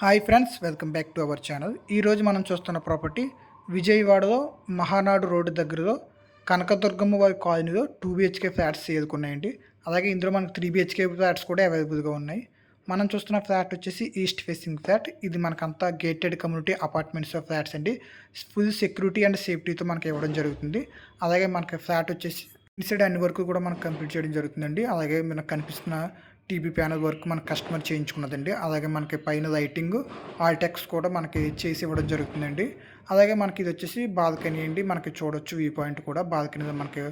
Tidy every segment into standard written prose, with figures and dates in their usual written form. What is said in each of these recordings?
Hi friends, welcome back to our channel. ఈరోజు మనం చూస్తున్న ప్రాపర్టీ విజయవాడలో మహానాడు రోడ్డు దగ్గరలో కనకదుర్గమ్మ వారి కాలనీలో 2 BHK ఫ్లాట్స్ సేల్కున్నాయండి. అలాగే ఇందులో మనకు 3 BHK ఫ్లాట్స్ కూడా అవైలబుల్గా ఉన్నాయి. మనం చూస్తున్న ఫ్లాట్ వచ్చేసి ఈస్ట్ ఫేసింగ్ ఫ్లాట్. ఇది మనకంతా గేటెడ్ కమ్యూనిటీ అపార్ట్మెంట్స్ ఫ్లాట్స్ అండి. ఫుల్ సెక్యూరిటీ అండ్ సేఫ్టీతో మనకి ఇవ్వడం జరుగుతుంది. అలాగే మనకి ఫ్లాట్ వచ్చేసి ఇన్సైడ్ అన్ని వరకు కూడా మనకు కంప్లీట్ చేయడం జరుగుతుందండి. అలాగే మనకు కనిపిస్తున్న టీవీ ప్యానల్ వర్క్ మనకు కస్టమర్ చేయించుకున్నదండి. అలాగే మనకి పైన లైటింగ్ ఆల్టెక్స్ కూడా మనకి చేసి ఇవ్వడం జరుగుతుందండి. అలాగే మనకి ఇది వచ్చేసి బాల్కనీ అండి. మనకి చూడొచ్చు వ్యూ పాయింట్ కూడా. బాల్కనీలో మనకి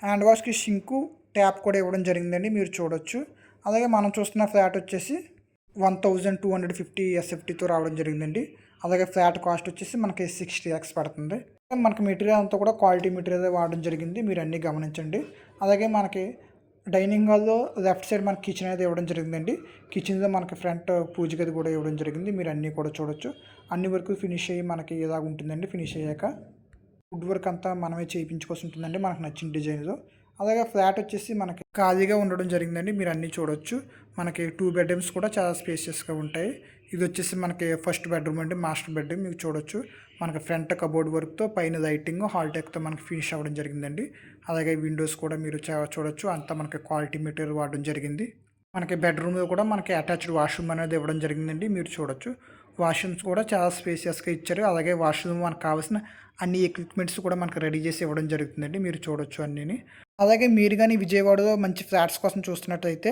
హ్యాండ్ వాష్కి షింకు ట్యాప్ కూడా ఇవ్వడం జరిగిందండి, మీరు చూడొచ్చు. అలాగే మనం చూస్తున్న ఫ్లాట్ వచ్చేసి 1250 SFTతో రావడం జరిగిందండి. అలాగే ఫ్లాట్ కాస్ట్ వచ్చేసి మనకి 60 lakhs పడుతుంది. మనకి మెటీరియల్ అంతా కూడా క్వాలిటీ మెటీరియల్ వాడడం జరిగింది, మీరు అన్నీ గమనించండి. అలాగే మనకి డైనింగ్ హాల్లో లెఫ్ట్ సైడ్ మనకి కిచెన్ అయితే ఇవ్వడం జరిగిందండి. కిచెన్లో మనకి ఫ్రంట్ పూజ గది కూడా ఇవ్వడం జరిగింది, మీరు అన్నీ కూడా చూడొచ్చు. అన్ని వరకు ఫినిష్ అయ్యి మనకి ఇలాగ ఉంటుందండి. ఫినిష్ అయ్యాక వుడ్ వర్క్ అంతా మనమే చేయించుకోవాల్సి ఉంటుందండి, మనకు నచ్చిన డిజైన్లో. అలాగే ఫ్లాట్ వచ్చేసి మనకి ఖాళీగా ఉండడం జరిగిందండి, మీరు అన్నీ చూడొచ్చు. మనకి 2 bedrooms కూడా చాలా స్పేషియస్గా ఉంటాయి. ఇది వచ్చేసి మనకి ఫస్ట్ బెడ్రూమ్ అండి, మాస్టర్ బెడ్రూమ్. మీకు చూడొచ్చు మనకి ఫ్రంట్ కబోర్డ్ వర్క్తో పైన లైటింగ్ హాల్టెక్తో మనకి ఫినిష్ అవ్వడం జరిగిందండి. అలాగే విండోస్ కూడా మీరు చూడొచ్చు, అంతా మనకి క్వాలిటీ మెటీరియల్ వాడడం జరిగింది. మనకి బెడ్రూమ్లో కూడా మనకి అటాచ్డ్ వాష్రూమ్ అనేది ఇవ్వడం జరిగిందండి, మీరు చూడొచ్చు. వాష్రూమ్స్ కూడా చాలా స్పేషియస్గా ఇచ్చారు. అలాగే వాష్రూమ్ మనకు కావాల్సిన అన్ని ఎక్విప్మెంట్స్ కూడా మనకు రెడీ చేసి ఇవ్వడం జరుగుతుందండి, మీరు చూడొచ్చు అన్నీని. అలాగే మీరు కానీ విజయవాడలో మంచి ఫ్లాట్స్ కోసం చూస్తున్నట్టయితే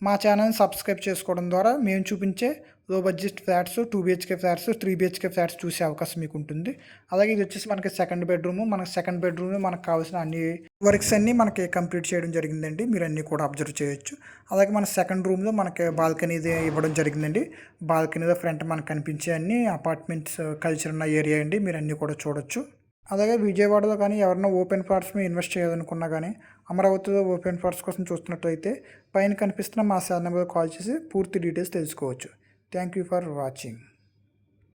మా ఛానల్ని సబ్స్క్రైబ్ చేసుకోవడం ద్వారా మేము చూపించే లో budget flats, 2 BHK flats, 3 BHK flats చూసే అవకాశం మీకు ఉంటుంది. అలాగే ఇది వచ్చేసి మనకి సెకండ్ బెడ్రూమ్. మనకి సెకండ్ బెడ్రూమ్లో మనకు కావాల్సిన అన్ని వర్క్స్ అన్నీ మనకి కంప్లీట్ చేయడం జరిగిందండి, మీరు అన్నీ కూడా అబ్జర్వ్ చేయొచ్చు. అలాగే మన సెకండ్ రూమ్లో మనకి బాల్కనీ ఇవ్వడం జరిగిందండి. బాల్కనీలో ఫ్రంట్ మనకు కనిపించే అన్ని అపార్ట్మెంట్స్ కల్చర్ ఉన్న ఏరియా అండి, మీరు అన్నీ కూడా చూడొచ్చు. అలాగే విజయవాడలో కానీ ఎవరైనా ఓపెన్ ప్లాట్స్ మీద ఇన్వెస్ట్ చేయాలనుకున్నా కానీ, అమరావతిలో ఓపెన్ ప్లాట్స్ కోసం చూస్తున్నట్లయితే పైన కనిపిస్తున్న మా సెల్ నెంబర్ కాల్ చేసి పూర్తి డీటెయిల్స్ తెలుసుకోవచ్చు. Thank you for watching.